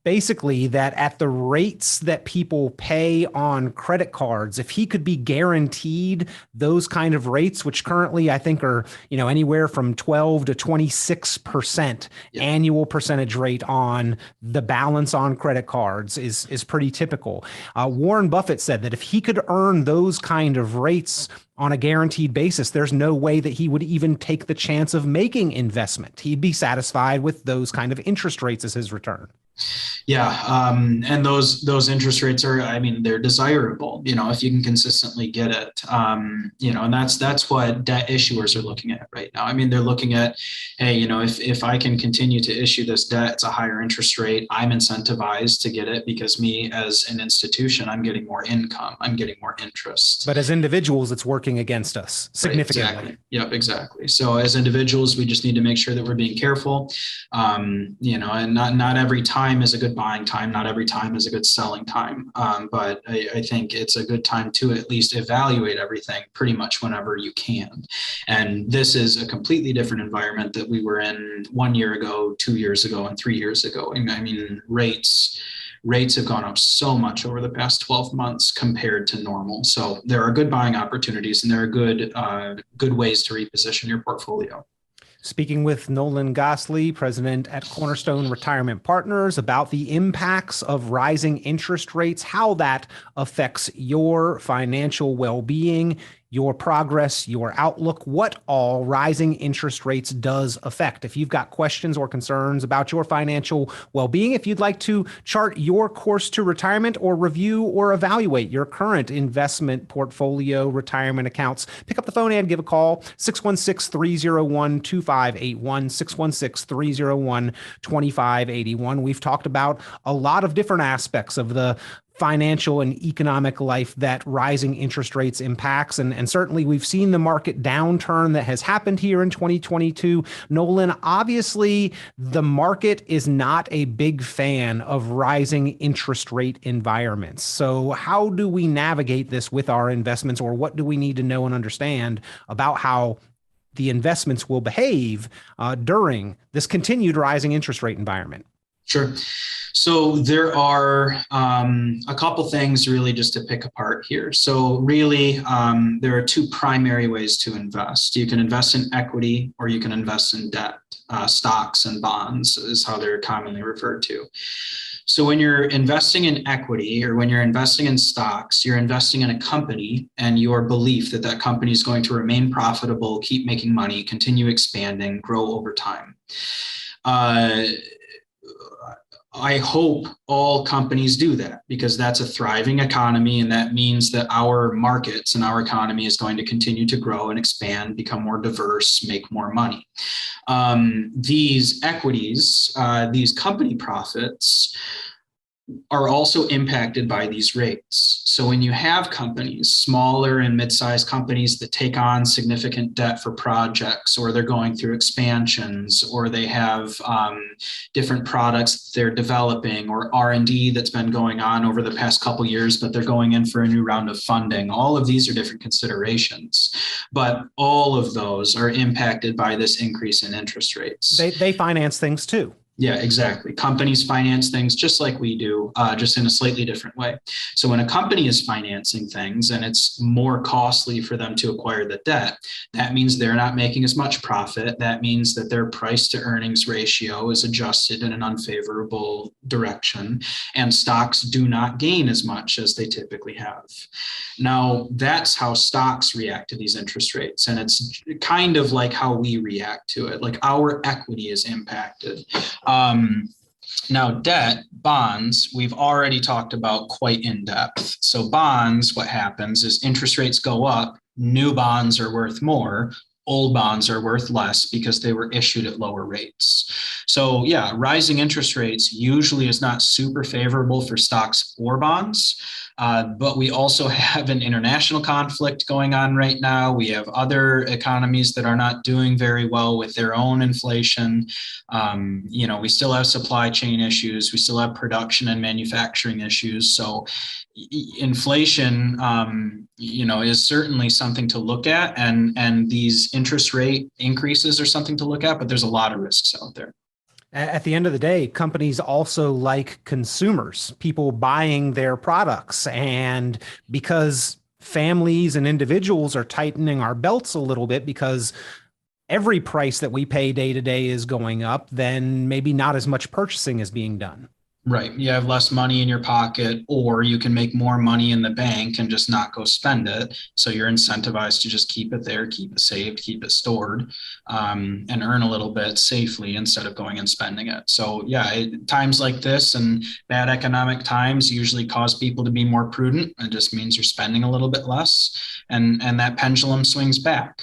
basically that at the rates that people pay on credit cards, if he could be guaranteed those kind of rates, which currently I think are, anywhere from 12 to 26% annual percentage rate on the balance on credit cards is pretty typical. Warren Buffett said that if he could earn those kind of rates on a guaranteed basis, there's no way that he would even take the chance of making investment. He'd be satisfied with those kind of interest rates as his return. Yeah. And those interest rates are, they're desirable, if you can consistently get it, and that's what debt issuers are looking at right now. They're looking at, hey, if I can continue to issue this debt, it's a higher interest rate. I'm incentivized to get it because me as an institution, I'm getting more income. I'm getting more interest. But as individuals, it's working against us significantly. Right, exactly. Yep, exactly. So as individuals, we just need to make sure that we're being careful, and not every time is a good buying time. Not every time is a good selling time. But I think it's a good time to at least evaluate everything pretty much whenever you can. And this is a completely different environment that we were in 1 year ago, 2 years ago, and 3 years ago. Rates have gone up so much over the past 12 months compared to normal. So there are good buying opportunities and there are good ways to reposition your portfolio. Speaking with Nolan Goslee, president at Cornerstone Retirement Partners, about the impacts of rising interest rates, how that affects your financial well-being, your progress, your outlook, what all rising interest rates does affect. If you've got questions or concerns about your financial well-being, if you'd like to chart your course to retirement or review or evaluate your current investment portfolio, retirement accounts, pick up the phone and give a call, 616-301-2581, 616-301-2581. We've talked about a lot of different aspects of the financial and economic life that rising interest rates impacts. And certainly we've seen the market downturn that has happened here in 2022. Nolan, obviously the market is not a big fan of rising interest rate environments. So how do we navigate this with our investments, or what do we need to know and understand about how the investments will behave during this continued rising interest rate environment? Sure. So there are a couple things really just to pick apart here. So really, there are two primary ways to invest. You can invest in equity or you can invest in debt. Stocks and bonds is how they're commonly referred to. So when you're investing in equity or when you're investing in stocks, you're investing in a company and your belief that that company is going to remain profitable, keep making money, continue expanding, grow over time. I hope all companies do that, because that's a thriving economy, and that means that our markets and our economy is going to continue to grow and expand, become more diverse, make more money. These equities, these company profits are also impacted by these rates. So when you have companies, smaller and mid-sized companies that take on significant debt for projects, or they're going through expansions, or they have different products they're developing, or R&D that's been going on over the past couple of years, but they're going in for a new round of funding. All of these are different considerations, but all of those are impacted by this increase in interest rates. They finance things too. Yeah, exactly. Companies finance things just like we do, just in a slightly different way. So when a company is financing things and it's more costly for them to acquire the debt, that means they're not making as much profit. That means that their price to earnings ratio is adjusted in an unfavorable direction, and stocks do not gain as much as they typically have. Now, that's how stocks react to these interest rates. And it's kind of like how we react to it. Like our equity is impacted. Now, debt, bonds, we've already talked about quite in depth. So bonds, what happens is interest rates go up, new bonds are worth more, old bonds are worth less because they were issued at lower rates. So yeah, rising interest rates usually is not super favorable for stocks or bonds. But we also have an international conflict going on right now. We have other economies that are not doing very well with their own inflation. We still have supply chain issues. We still have production and manufacturing issues. So inflation, is certainly something to look at. And these interest rate increases are something to look at, but there's a lot of risks out there. At the end of the day, companies also like consumers, people buying their products. And because families and individuals are tightening our belts a little bit because every price that we pay day to day is going up, then maybe not as much purchasing is being done. Right. You have less money in your pocket, or you can make more money in the bank and just not go spend it. So you're incentivized to just keep it there, keep it saved, keep it stored, and earn a little bit safely instead of going and spending it. So yeah, times like this and bad economic times usually cause people to be more prudent. It just means you're spending a little bit less, and that pendulum swings back.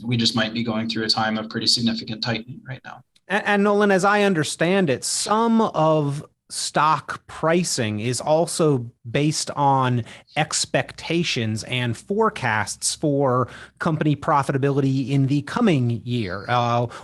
We just might be going through a time of pretty significant tightening right now. And Nolan, as I understand it, some of stock pricing is also based on expectations and forecasts for company profitability in the coming year,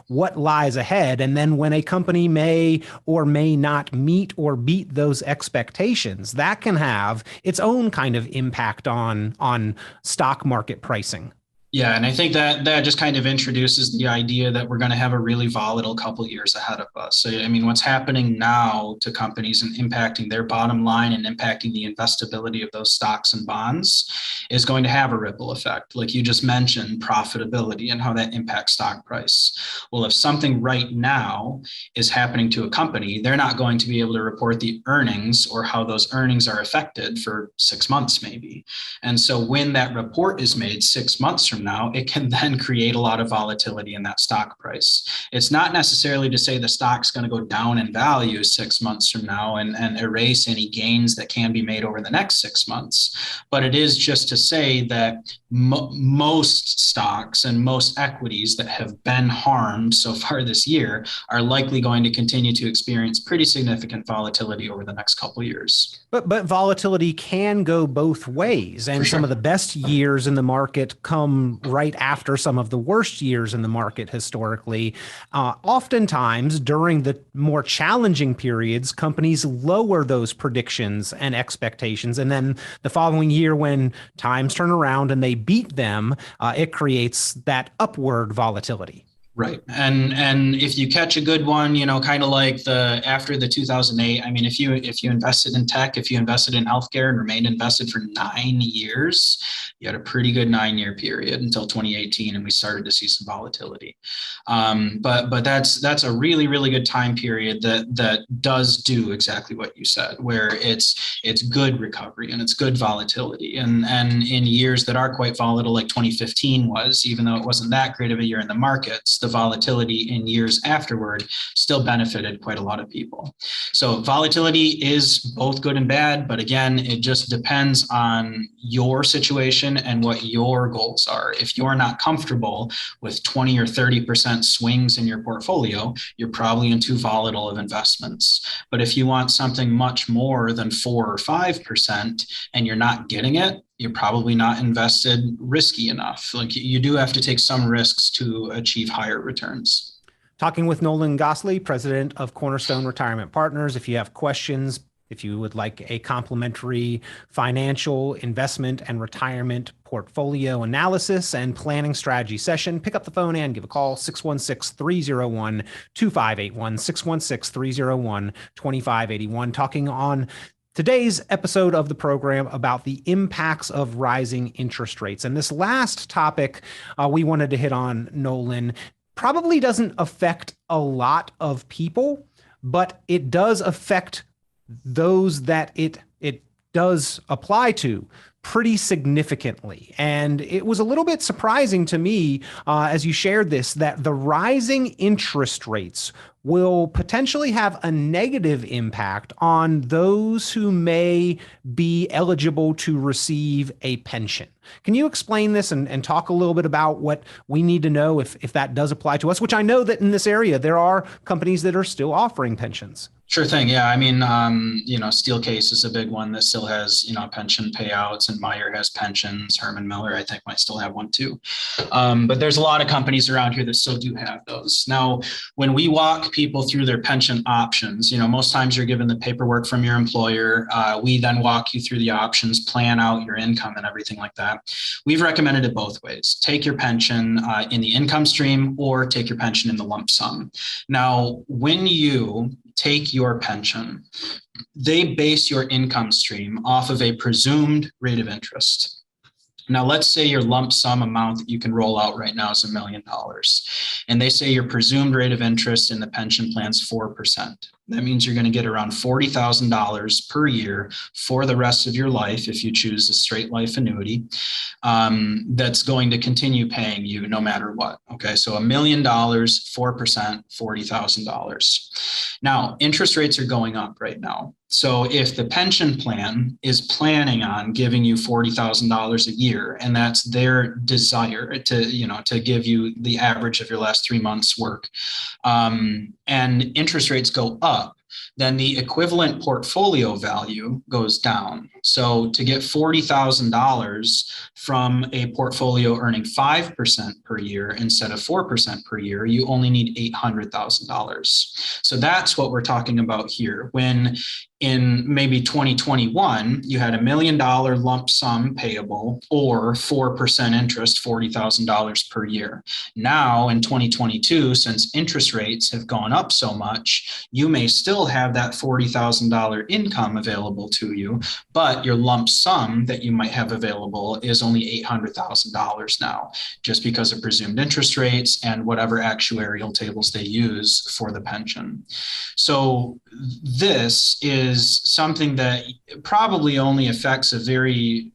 what lies ahead. And then when a company may or may not meet or beat those expectations, that can have its own kind of impact on stock market pricing. Yeah, and I think that just kind of introduces the idea that we're going to have a really volatile couple years ahead of us. So, I mean, what's happening now to companies and impacting their bottom line and impacting the investability of those stocks and bonds is going to have a ripple effect. Like you just mentioned, profitability and how that impacts stock price. Well, if something right now is happening to a company, they're not going to be able to report the earnings or how those earnings are affected for 6 months maybe. And so when that report is made 6 months from from now, it can then create a lot of volatility in that stock price. It's not necessarily to say the stock's going to go down in value 6 months from now and erase any gains that can be made over the next 6 months. But it is just to say that most stocks and most equities that have been harmed so far this year are likely going to continue to experience pretty significant volatility over the next couple of years. But volatility can go both ways. And some of the best years in the market come right after some of the worst years in the market historically. Oftentimes, during the more challenging periods, companies lower those predictions and expectations. And then the following year, when times turn around and they beat them, it creates that upward volatility. Right. And if you catch a good one, kind of like after the 2008, I mean, if you invested in tech, if you invested in healthcare and remained invested for 9 years, you had a pretty good 9-year period until 2018, and we started to see some volatility. But that's a really, really good time period that does do exactly what you said, where it's good recovery and it's good volatility. And in years that are quite volatile, like 2015 was, even though it wasn't that great of a year in the markets, the volatility in years afterward still benefited quite a lot of people. So volatility is both good and bad, but again, it just depends on your situation and what your goals are. If you're not comfortable with 20 or 30% swings in your portfolio, you're probably in too volatile of investments. But if you want something much more than 4 or 5% and you're not getting it, you're probably not invested risky enough. Like, you do have to take some risks to achieve higher returns. Talking with Nolan Goslee, president of Cornerstone Retirement Partners. If you have questions, if you would like a complimentary financial, investment, and retirement portfolio analysis and planning strategy session, pick up the phone and give a call, 616-301-2581, 616-301-2581. Talking on today's episode of the program about the impacts of rising interest rates. And this last topic we wanted to hit on, Nolan, probably doesn't affect a lot of people, but it does affect those that it does apply to pretty significantly. And it was a little bit surprising to me as you shared this, that the rising interest rates will potentially have a negative impact on those who may be eligible to receive a pension. Can you explain this and talk a little bit about what we need to know if that does apply to us, which I know that in this area, there are companies that are still offering pensions? Sure thing. Yeah. I mean, Steelcase is a big one that still has, pension payouts, and Meyer has pensions. Herman Miller, I think, might still have one too. But there's a lot of companies around here that still do have those. Now, when we walk people through their pension options, most times you're given the paperwork from your employer. We then walk you through the options, plan out your income and everything like that. We've recommended it both ways. Take your pension in the income stream or take your pension in the lump sum. Now, when you take your pension, they base your income stream off of a presumed rate of interest. Now, let's say your lump sum amount that you can roll out right now is $1 million. And they say your presumed rate of interest in the pension plan is 4%. That means you're going to get around $40,000 per year for the rest of your life if you choose a straight life annuity that's going to continue paying you no matter what. Okay, so $1 million, 4%, $40,000. Now, interest rates are going up right now. So if the pension plan is planning on giving you $40,000 a year, and that's their desire to give you the average of your last 3 months' work, and interest rates go up, then the equivalent portfolio value goes down. So to get $40,000 from a portfolio earning 5% per year instead of 4% per year, you only need $800,000. So that's what we're talking about here. When in maybe 2021, you had $1 million lump sum payable or 4% interest, $40,000 per year. Now in 2022, since interest rates have gone up so much, you may still have that $40,000 income available to you, but your lump sum that you might have available is only $800,000 now, just because of presumed interest rates and whatever actuarial tables they use for the pension. So this is something that probably only affects a very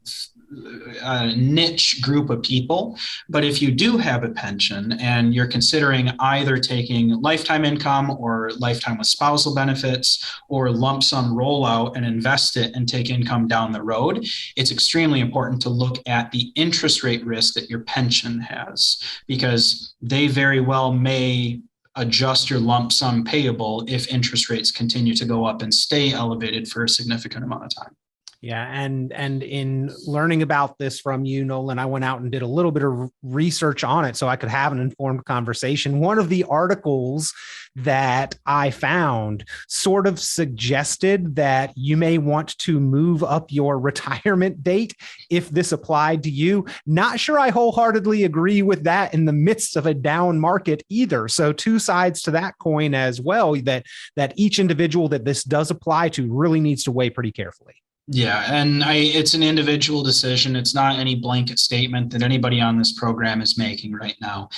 niche group of people. But if you do have a pension and you're considering either taking lifetime income or lifetime with spousal benefits or lump sum rollout and invest it and take income down the road, it's extremely important to look at the interest rate risk that your pension has, because they very well may adjust your lump sum payable if interest rates continue to go up and stay elevated for a significant amount of time. Yeah. And in learning about this from you, Nolan, I went out and did a little bit of research on it so I could have an informed conversation. One of the articles that I found sort of suggested that you may want to move up your retirement date if this applied to you. Not sure I wholeheartedly agree with that in the midst of a down market either. So two sides to that coin as well, that each individual that this does apply to really needs to weigh pretty carefully. Yeah, and it's an individual decision. It's not any blanket statement that anybody on this program is making right now.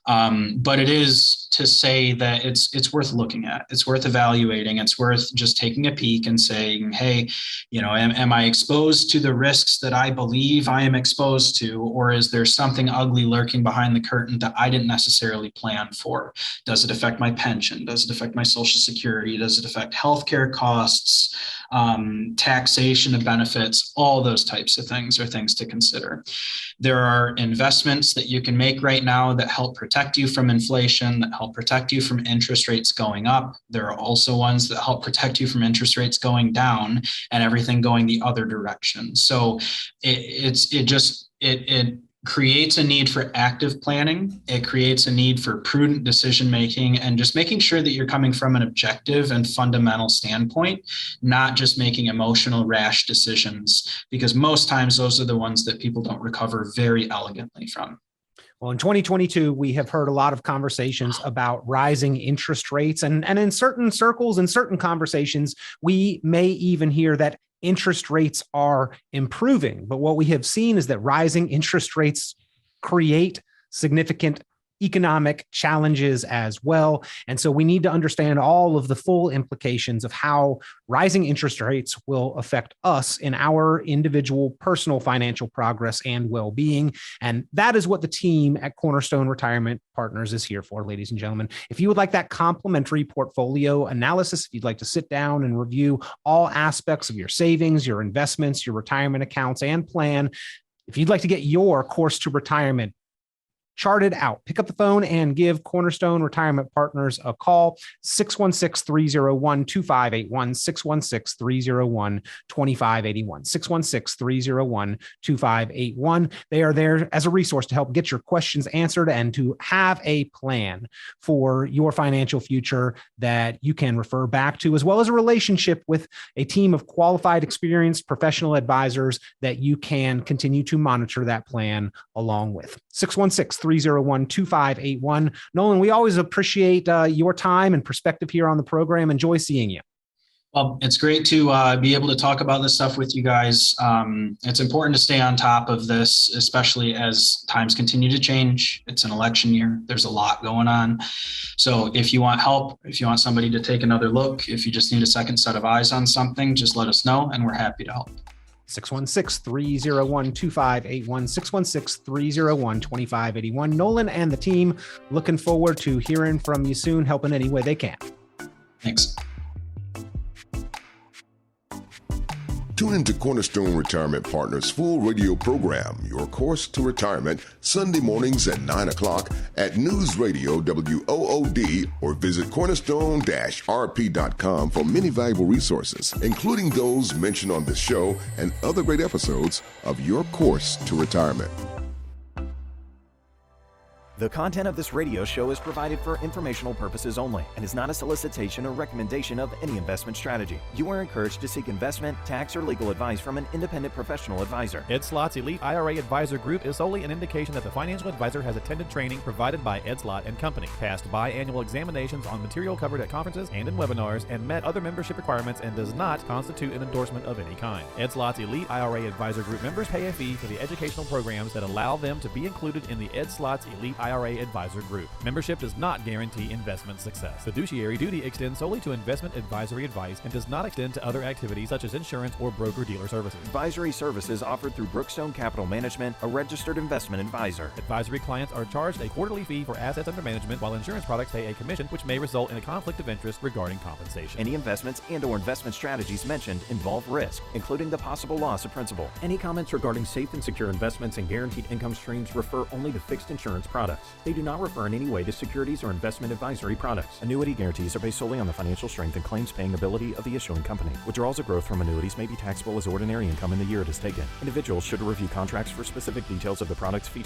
But it is to say that it's worth looking at. It's worth evaluating. It's worth just taking a peek and saying, hey, am I exposed to the risks that I believe I am exposed to, or is there something ugly lurking behind the curtain that I didn't necessarily plan for? Does it affect my pension? Does it affect my Social Security? Does it affect healthcare costs? Taxation of benefits? All those types of things are things to consider. There are investments that you can make right now that help protect you from inflation, that help protect you from interest rates going up. There are also ones that help protect you from interest rates going down and everything going the other direction. So it creates a need for active planning. It creates a need for prudent decision making and just making sure that you're coming from an objective and fundamental standpoint, not just making emotional, rash decisions, because most times those are the ones that people don't recover very elegantly from. Well, in 2022, we have heard a lot of conversations about rising interest rates. And in certain circles and certain conversations, we may even hear that interest rates are improving. But what we have seen is that rising interest rates create significant economic challenges as well. And so we need to understand all of the full implications of how rising interest rates will affect us in our individual personal financial progress and well-being. And that is what the team at Cornerstone Retirement Partners is here for, ladies and gentlemen. If you would like that complimentary portfolio analysis, if you'd like to sit down and review all aspects of your savings, your investments, your retirement accounts and plan, if you'd like to get your course to retirement charted out, pick up the phone and give Cornerstone Retirement Partners a call, 616-301-2581, 616-301-2581, 616-301-2581. They are there as a resource to help get your questions answered and to have a plan for your financial future that you can refer back to, as well as a relationship with a team of qualified, experienced professional advisors that you can continue to monitor that plan along with. 616-301-2581. Nolan, we always appreciate your time and perspective here on the program. Enjoy seeing you. Well, it's great to be able to talk about this stuff with you guys. It's important to stay on top of this, especially as times continue to change. It's an election year. There's a lot going on. So if you want help, if you want somebody to take another look, if you just need a second set of eyes on something, just let us know and we're happy to help. 616-301-2581, 616-301-2581. Nolan and the team looking forward to hearing from you soon, helping any way they can. Thanks. Tune into Cornerstone Retirement Partners' full radio program, Your Course to Retirement, Sunday mornings at 9 o'clock at News Radio WOOD, or visit cornerstone-rp.com for many valuable resources, including those mentioned on this show and other great episodes of Your Course to Retirement. The content of this radio show is provided for informational purposes only and is not a solicitation or recommendation of any investment strategy. You are encouraged to seek investment, tax, or legal advice from an independent professional advisor. Ed Slott's Elite IRA Advisor Group is solely an indication that the financial advisor has attended training provided by Ed Slott and Company, passed biannual examinations on material covered at conferences and in webinars, and met other membership requirements and does not constitute an endorsement of any kind. Ed Slott's Elite IRA Advisor Group members pay a fee for the educational programs that allow them to be included in the Ed Slott's Elite IRA Advisor Group. Membership does not guarantee investment success. Fiduciary duty extends solely to investment advisory advice and does not extend to other activities such as insurance or broker-dealer services. Advisory services offered through Brookstone Capital Management, a registered investment advisor. Advisory clients are charged a quarterly fee for assets under management, while insurance products pay a commission, which may result in a conflict of interest regarding compensation. Any investments and/or investment strategies mentioned involve risk, including the possible loss of principal. Any comments regarding safe and secure investments and guaranteed income streams refer only to fixed insurance products. They do not refer in any way to securities or investment advisory products. Annuity guarantees are based solely on the financial strength and claims paying ability of the issuing company. Withdrawals or growth from annuities may be taxable as ordinary income in the year it is taken. Individuals should review contracts for specific details of the products featured